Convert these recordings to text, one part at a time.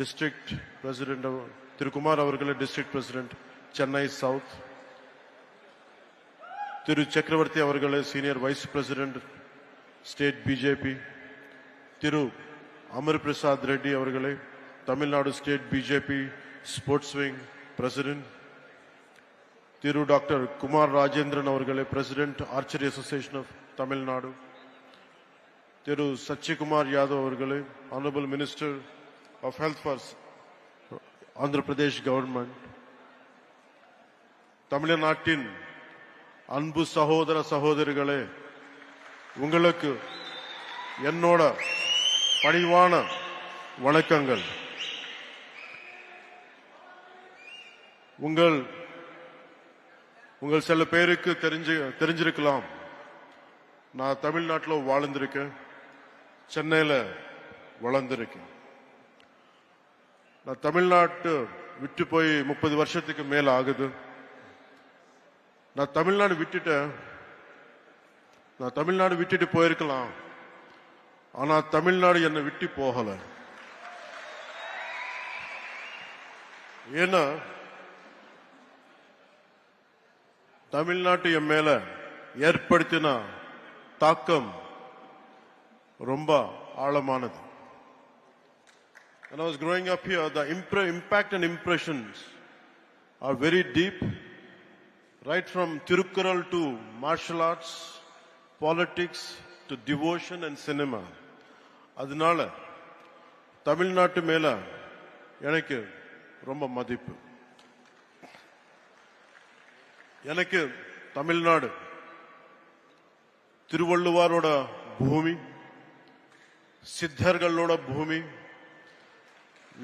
district president Thiru Kumar avargale district president Chennai South, Thiru Chakravarti avargale senior vice president state BJP, Thiru Amar Prasad Reddy avargale Tamilnadu state BJP sports wing president, Thiru Dr. Kumar Rajendran avargale president Archery Association of Tamil Nadu, Thiru Sachikumar Yadav avargale honorable minister of health for Andhra Pradesh government, தமிழ்நாட்டின் அன்பு சகோதர சகோதரிகளே, உங்களுக்கு என்னோட பணிவான வணக்கங்கள். உங்கள் சில பேருக்கு தெரிஞ்சிருக்கலாம், நான் தமிழ்நாட்டில் வாழ்ந்திருக்கேன், சென்னையில் வளர்ந்திருக்கேன். நான் தமிழ்நாட்டு விட்டு போய் 30 வருஷத்துக்கு மேல ஆகுது. நான் தமிழ்நாடு விட்டுட்டு போயிருக்கலாம், ஆனா தமிழ்நாடு என்னை விட்டு போகல. ஏன்னா தமிழ்நாட்டு என் மேல ஏற்படுத்தின தாக்கம் ரொம்ப ஆழமானது. When I was growing up here, the impact and impressions are very deep, right from Tirukkural to martial arts, politics to devotion and cinema. அதனால தமிழ்நாட்டு மேல எனக்கு ரொம்ப மதிப்பு. எனக்கு தமிழ்நாடு திருவள்ளுவரோட பூமி, சித்தர்களோட பூமி,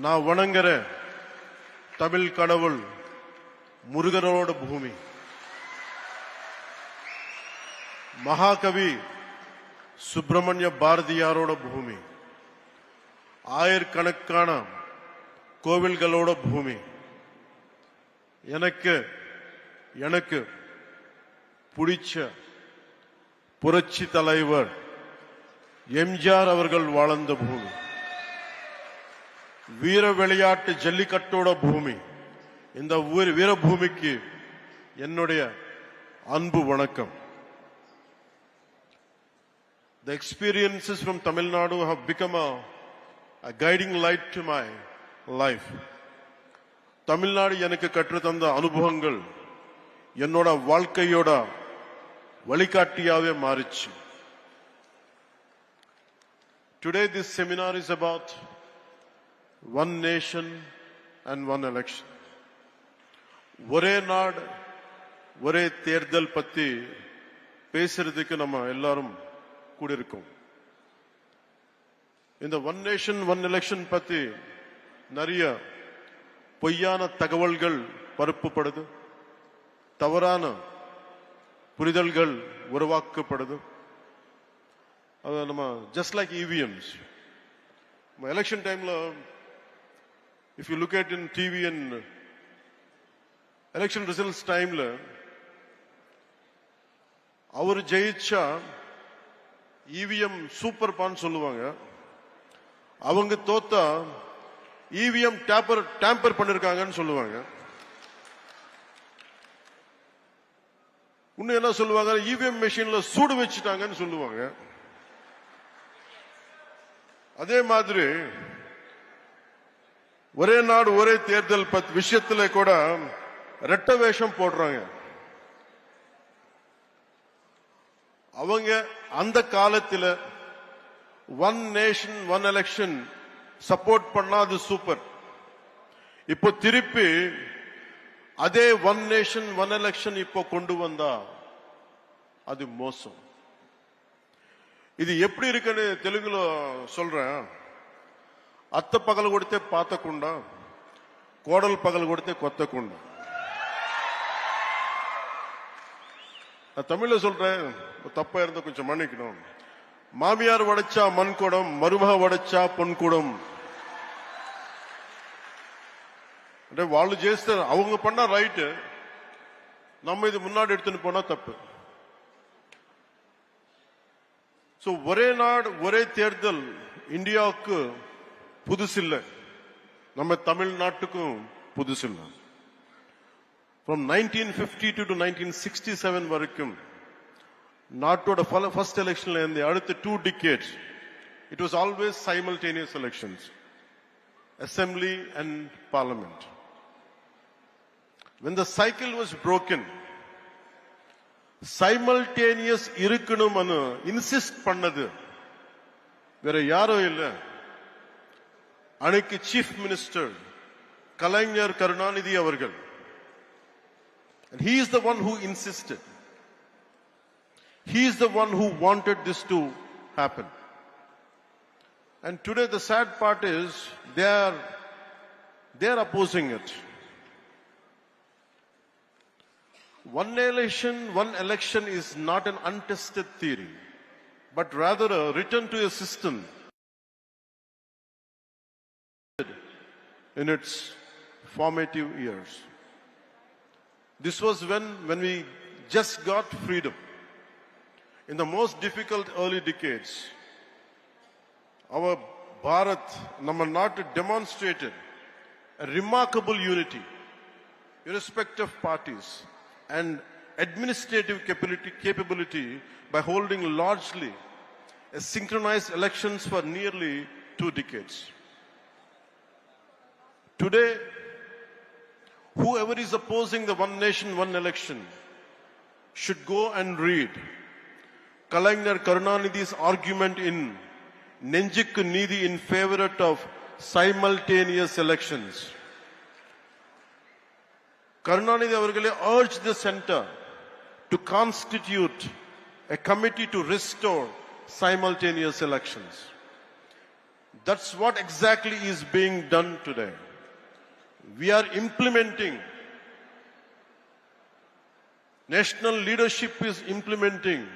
நான் வணங்குற தமிழ் கடவுள் முருகரோட பூமி, மகாகவி சுப்பிரமணிய பாரதியாரோட பூமி, ஆயிரக்கணக்கான கோவில்களோட பூமி. எனக்கு பிடிச்ச புரட்சி தலைவர் எம்ஜிஆர் அவர்கள் வாழ்ந்த பூமி, வீர விளையாட்டு ஜல்லிக்கட்டோட பூமி. இந்த வீரபூமிக்கு என்னுடைய அன்பு வணக்கம். The experiences from Tamil Nadu have become a guiding light to my life. Tamil Nadu எனக்கு கற்றுத்தந்த அனுபவங்கள் என்னோட வாழ்க்கையோட வழிகாட்டியாவே மாறிச்சு. Today this seminar is about one nation and one election. ஒரே நாடு ஒரே தேர்தல் பத்தி பேசுறதுக்கு நம்ம எல்லாரும் கூடியிருக்கோம். இந்த ஒன் நேஷன் ஒன் எலெக்ஷன் பத்தி நிறைய பொய்யான தகவல்கள் பரப்பப்படுது, தவறான புரிதல்கள் உருவாக்கப்படுது. அது நம்ம just like EVMs. Election time la, if you look at in TV and election results time la, அவர் ஜெயிச்சா EVM சூப்பர் பான் சொல்லுவாங்க, அவங்க தோத்தா EVM டேம்பர் பண்ணிருக்காங்கன்னு சொல்லுவாங்க. இன்னும் என்ன சொல்லுவாங்க, EVM மெஷின்ல சூடு வச்சுட்டாங்கன்னு சொல்லுவாங்க. அதே மாதிரி ஒரே நாடு ஒரே தேர்தல் விஷயத்துல கூட ரெட்ட வேஷம் போடுறாங்க. அவங்க அந்த காலத்துல one nation one election support பண்ணா அது சூப்பர். இப்போ திருப்பி அதே ஒன் நேஷன் ஒன் எலெக்ஷன் இப்போ கொண்டு வந்தா அது மோசம். இது எப்படி இருக்குன்னு தெலுங்குல சொல்றேன். అత్త పగలు కొడితే పాతకుండా, కోడలు పగలు కొడితే కొత్తకుండా. நான் தமிழ்ல சொல்றேன், தப்பா இருந்தா கொஞ்சம் மன்னிக்கணும். மாமியார் உடைச்சா மண் குடம், மருமக உடைச்சா பொன் குடம். అంటే వాళ్ళు చేస్తారు, அவங்க பண்ணா ரைட், நம்ம இது முன்னாடி எடுத்துன்னு போனா தப்பு. சோ ஒரே நாடு ஒரே தேர்தல் இந்தியாவுக்கு புதுசில்லை. நம்ம தமிழ்நாட்டுக்கும் புதுசில்ல. From 1952 to 1967 வரைக்கும் நாட்டோட first electionல இருந்து அடுத்த 2 decades it was always simultaneous elections, assembly and parliament. When the cycle was broken, simultaneous இருக்கணும்னு insist பண்ணது வேற யாரோ இல்ல, அன்னைக்கு சீஃப் மினிஸ்டர் கலைஞர் கருணாநிதி அவர்கள். And he is the one who insisted. He is the one who wanted this to happen. And today the sad part is they are opposing it. One election is not an untested theory, but rather a return to a system in its formative years. This was when we just got freedom. In the most difficult early decades, our Bharat, Namma Nadu, demonstrated a remarkable unity, irrespective of parties, and administrative capability by holding largely a synchronized elections for nearly 2 decades. Today, whoever is opposing the one nation, one election should go and read Kalaignar Karunanidhi's argument in Nenjikku Needhi in favor of simultaneous elections. Karunanidhi avargale urged the center to constitute a committee to restore simultaneous elections. That's what exactly is being done today. We are implementing, national leadership is implementing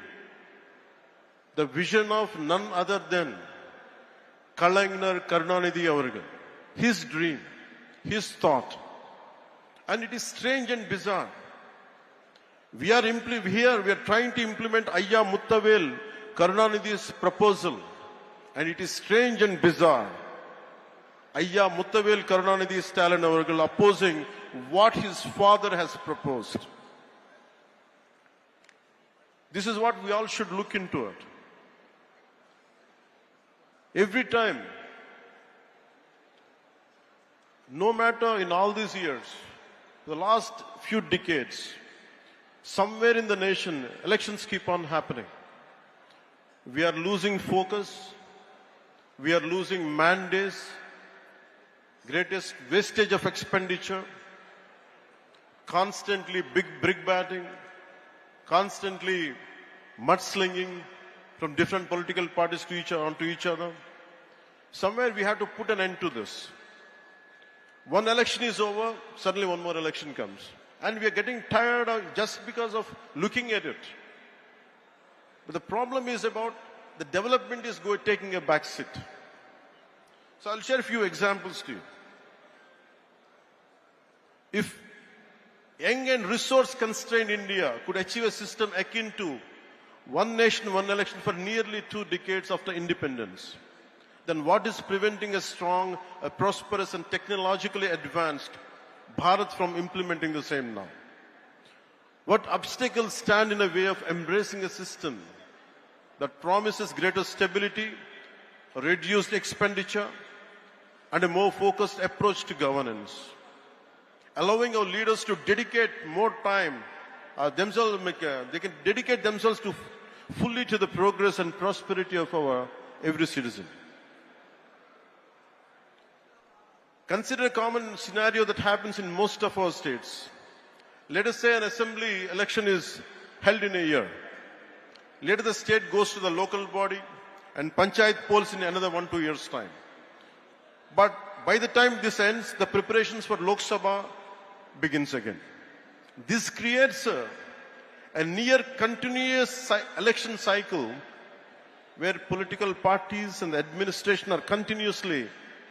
the vision of none other than Kalaignar Karunanidhi avargal, his dream, his thought. And it is strange and bizarre. We are trying to implement Ayya Muttavel Karunanidhi's proposal, and it is strange and bizarre. Ayya Muttavel Karunanidhi Stalin avargal opposing what his father has proposed. This is what we all should look into it. Every time, no matter in all these years, the last few decades, somewhere in the nation, elections keep on happening. We are losing focus. We are losing mandates. Greatest wastage of expenditure. Constantly big brick batting. Constantly mudslinging from different political parties onto each other. Somewhere we have to put an end to this. One election is over, suddenly one more election comes. And we are getting tired of just because of looking at it. But the problem is about the development is taking a back seat. So I'll share a few examples to you. If young and resource-constrained India could achieve a system akin to one nation, one election for nearly 2 decades after independence, then what is preventing a strong, a prosperous and technologically advanced Bharat from implementing the same now? What obstacles stand in the way of embracing a system that promises greater stability, reduced expenditure, and a more focused approach to governance? Allowing our leaders to dedicate more time, they can dedicate themselves to fully to the progress and prosperity of our every citizen. Consider a common scenario that happens in most of our states. Let us say an assembly election is held in a year. Later the state goes to the local body and panchayat polls in another 1-2 years' time. But by the time this ends, the preparations for Lok Sabha begins again. This creates a near continuous election cycle where political parties and the administration are continuously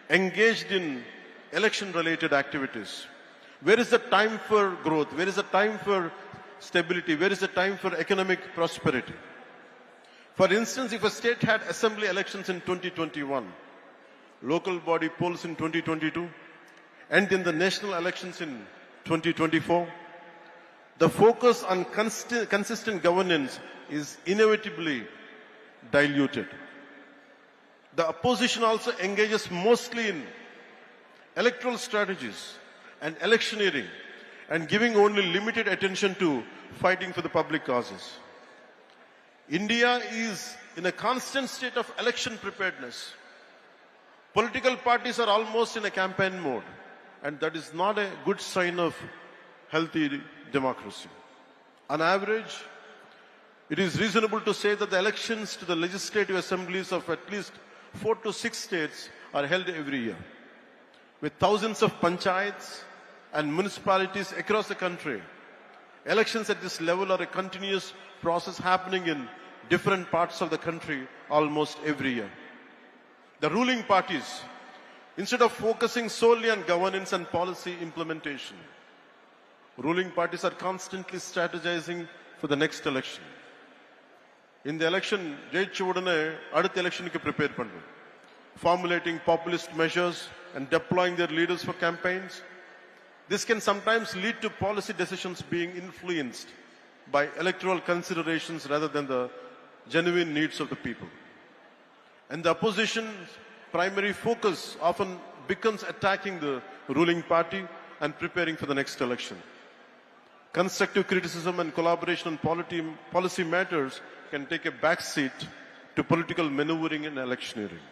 engaged in election-related activities. Where is the time for growth? Where is the time for stability? Where is the time for economic prosperity? For instance, if a state had assembly elections in 2021, local body polls in 2022, and in the national elections in 2024, the focus on consistent governance is inevitably diluted. The opposition also engages mostly in electoral strategies and electioneering and giving only limited attention to fighting for the public causes. India is in a constant state of election preparedness. Political parties are almost in a campaign mode, and that is not a good sign of healthy democracy. On average, it is reasonable to say that the elections to the legislative assemblies of at least 4 to 6 states are held every year. With thousands of panchayats and municipalities across the country, elections at this level are a continuous process happening in different parts of the country almost every year. The ruling parties, instead of focusing solely on governance and policy implementation, ruling parties are constantly strategizing for the next election. In the election, ஜெயிச்ச உடனே அடுத்த எலெக்ஷனுக்கு prepare பண்ணும். Formulating populist measures and deploying their leaders for campaigns. This can sometimes lead to policy decisions being influenced by electoral considerations rather than the genuine needs of the people. And the opposition's primary focus often becomes attacking the ruling party and preparing for the next election. Constructive criticism and collaboration on policy matters can take a back seat to political maneuvering and electioneering.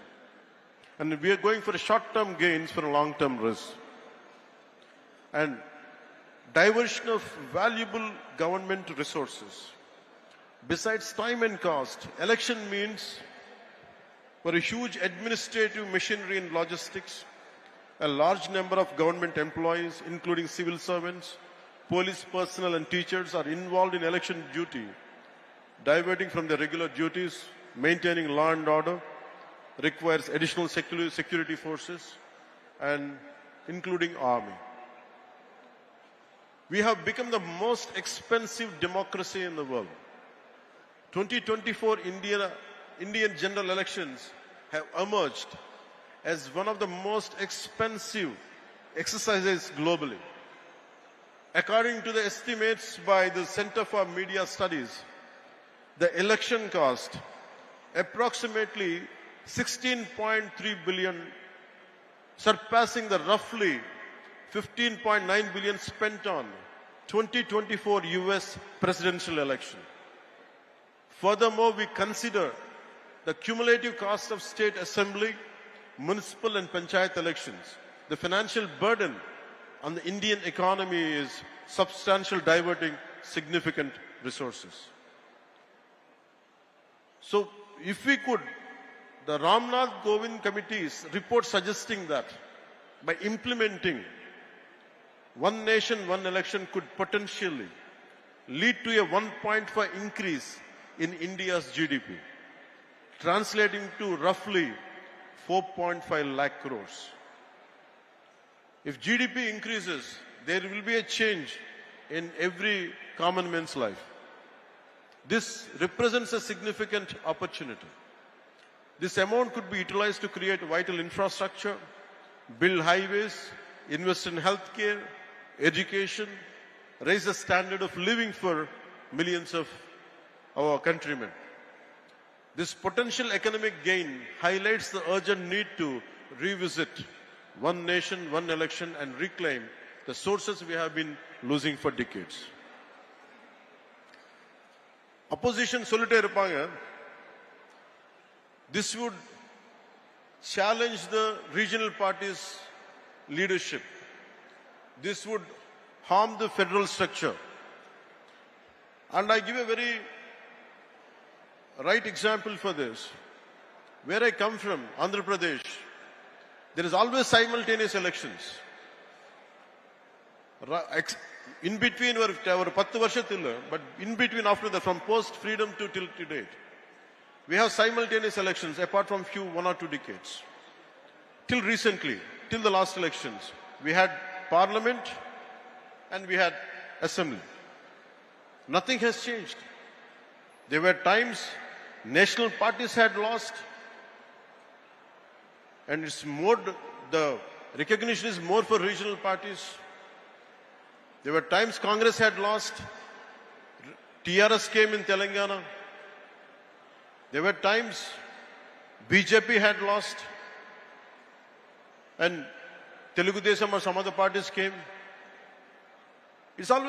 And we are going for short-term gains for a long-term risk. And diversion of valuable government resources. Besides time and cost, election means for a huge administrative machinery and logistics, a large number of government employees, including civil servants, police personnel and teachers are involved in election duty, diverting from their regular duties, maintaining law and order, requires additional security forces, and including army. We have become the most expensive democracy in the world. 2024 Indian general elections have emerged as one of the most expensive exercises globally. According to the estimates by the Center for Media Studies, the election cost approximately 16.3 billion, surpassing the roughly 15.9 billion spent on 2024 US presidential election. Furthermore, we consider the cumulative cost of state assembly, municipal and panchayat elections. The financial burden on the Indian economy is substantial, diverting significant resources. So, if we could, the Ramnath Kovind Committee's report suggesting that by implementing one nation, one election could potentially lead to a 1.5 increase in India's GDP, translating to roughly 4.5 lakh crores. If GDP increases, there will be a change in every common man's life. This represents a significant opportunity. This amount could be utilized to create vital infrastructure, build highways, invest in healthcare, education, raise the standard of living for millions of our countrymen. This potential economic gain highlights the urgent need to revisit one nation, one election and reclaim the sources we have been losing for decades. Opposition solitary irupanga. This would challenge the regional parties' leadership. This would harm the federal structure. And I give a very right example for this. Where I come from, Andhra Pradesh, there is always simultaneous elections. In between were 10 varshathilla, but in between after that, from post-freedom to till date, we have simultaneous elections apart from few 1 or 2 decades. Till recently, till the last elections, we had parliament and we had assembly. Nothing has changed. There were times national parties had lost, and it's more the recognition is more for regional parties. There were times Congress had lost. TRS came in Telangana. There were times BJP had lost. And Telugu Desam or some other parties came. So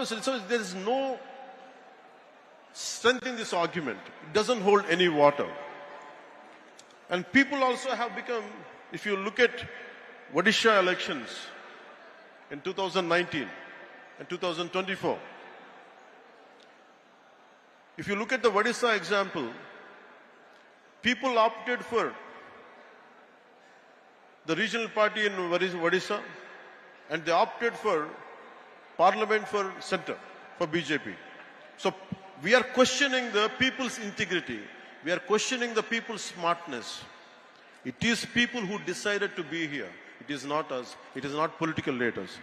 there is no strength in this argument. It doesn't hold any water. And people also have become, if you look at Odisha elections in 2019 and 2024, if you look at the Odisha example, people opted for the regional party in Odisha and they opted for parliament for center, for BJP. So we are questioning the people's integrity. We are questioning the people's smartness. It is people who decided to be here. It is not us. It is not political leaders.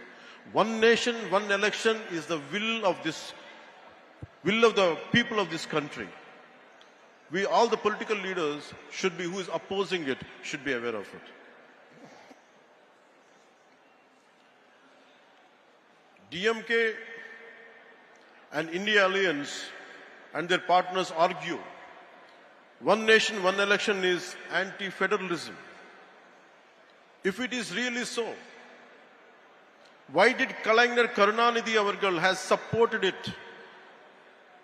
One nation, one election is the will of the people of this country. We, all the political leaders should be, who is opposing it, should be aware of it. DMK and India Alliance and their partners argue one nation, one election is anti-federalism. If it is really so, why did Kalaignar Karunanidhi Avargal has supported it,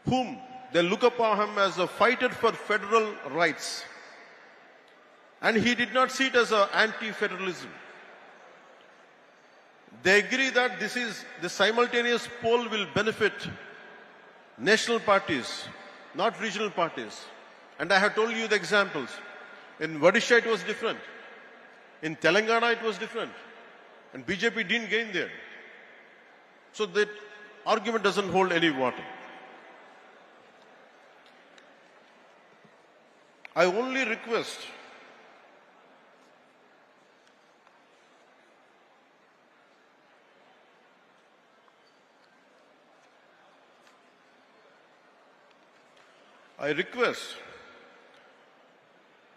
whom they look upon him as a fighter for federal rights, and he did not see it as an anti-federalism? They agree that the simultaneous poll will benefit national parties, not regional parties. And I have told you the examples. In Odisha it was different. In Telangana it was different. And BJP didn't gain there. So that argument doesn't hold any water. I only request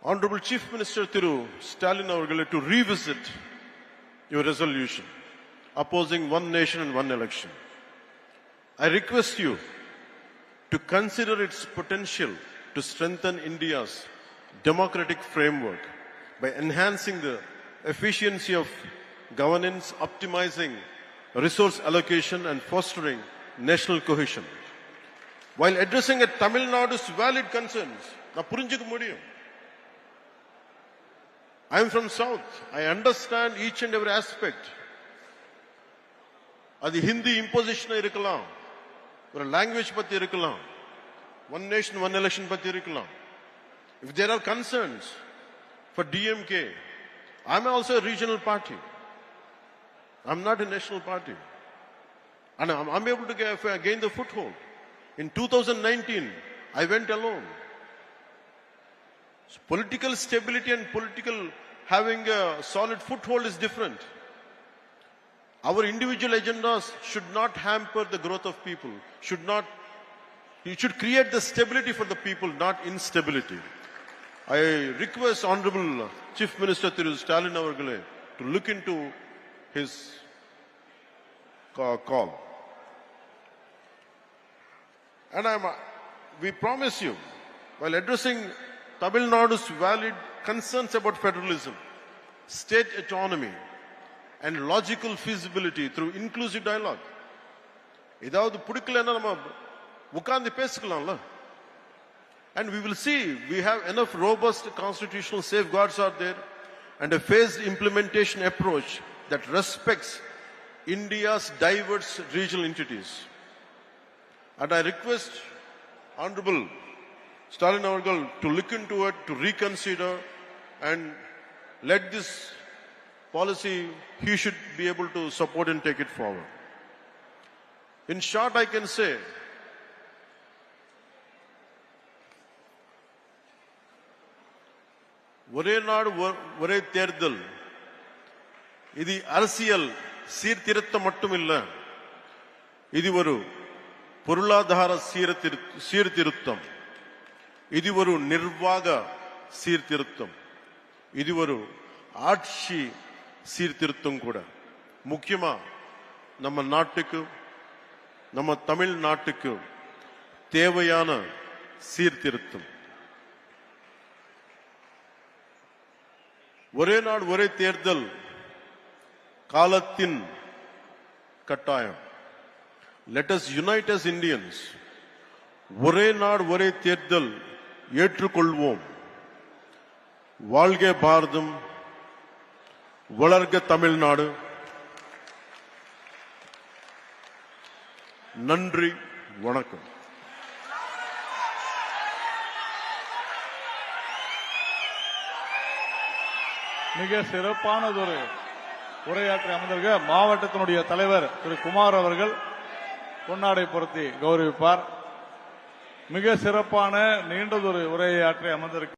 Honorable Chief Minister Thiru Stalin Avargale to revisit your resolution opposing one nation and one election. I request you to consider its potential to strengthen India's democratic framework by enhancing the efficiency of governance, optimizing resource allocation and fostering national cohesion. While addressing Tamilnadu's valid concerns, I am from South. I understand each and every aspect. Adi Hindi imposition irukkalam, or language patti irukkalam, one nation, one election patti irukkalam. If there are concerns for DMK, I am also a regional party. I am not a national party. And I am able to gain the foothold. In 2019, I went alone. So political stability and political having a solid foothold is different. Our individual agendas should not hamper the growth of people. It should create the stability for the people, not instability. I request Honorable Chief Minister Thiru Stalin Avargale to look into his call. And we promise you, while addressing Tamil Nadu's valid concerns about federalism, state autonomy, and logical feasibility through inclusive dialogue. Idavadu pudikkalena nama ukandi pesikalamla. And we will see, we have enough robust constitutional safeguards out there and a phased implementation approach that respects India's diverse regional entities. And I request Honorable Stalin Avargal to look into it, to reconsider, and let this policy, he should be able to support and take it forward. In short, I can say, Orey Naadu Orey Terdal, Idi Arasiyal Seerthiruttam mattumilla, Idi Varu Purladhara Seerthiruttam, Idi Varu Nirvaga Seerthiruttam, Idi Varu Aatshi சீர்திருத்தம் கூட. முக்கியமா நம்ம நாட்டுக்கு, நம்ம தமிழ்நாட்டுக்கு தேவையான சீர்திருத்தம். ஒரே நாடு ஒரே தேர்தல் காலத்தின் கட்டாயம். Let us unite as Indians. ஒரே நாடு ஒரே தேர்தல் ஏற்றுக்கொள்வோம். வாழ்க பாரதம், வளர்க தமிழ்நாடு. நன்றி, வணக்கம். மிக சிறப்பானதொரு உரையாற்றி அமர்ந்திருக்க மாவட்டத்தினுடைய தலைவர் திரு குமார் அவர்கள் பொன்னாடை பொருத்தி கௌரவிப்பார். மிக சிறப்பான நீண்டதொரு உரையாற்றி அமர்ந்திருக்க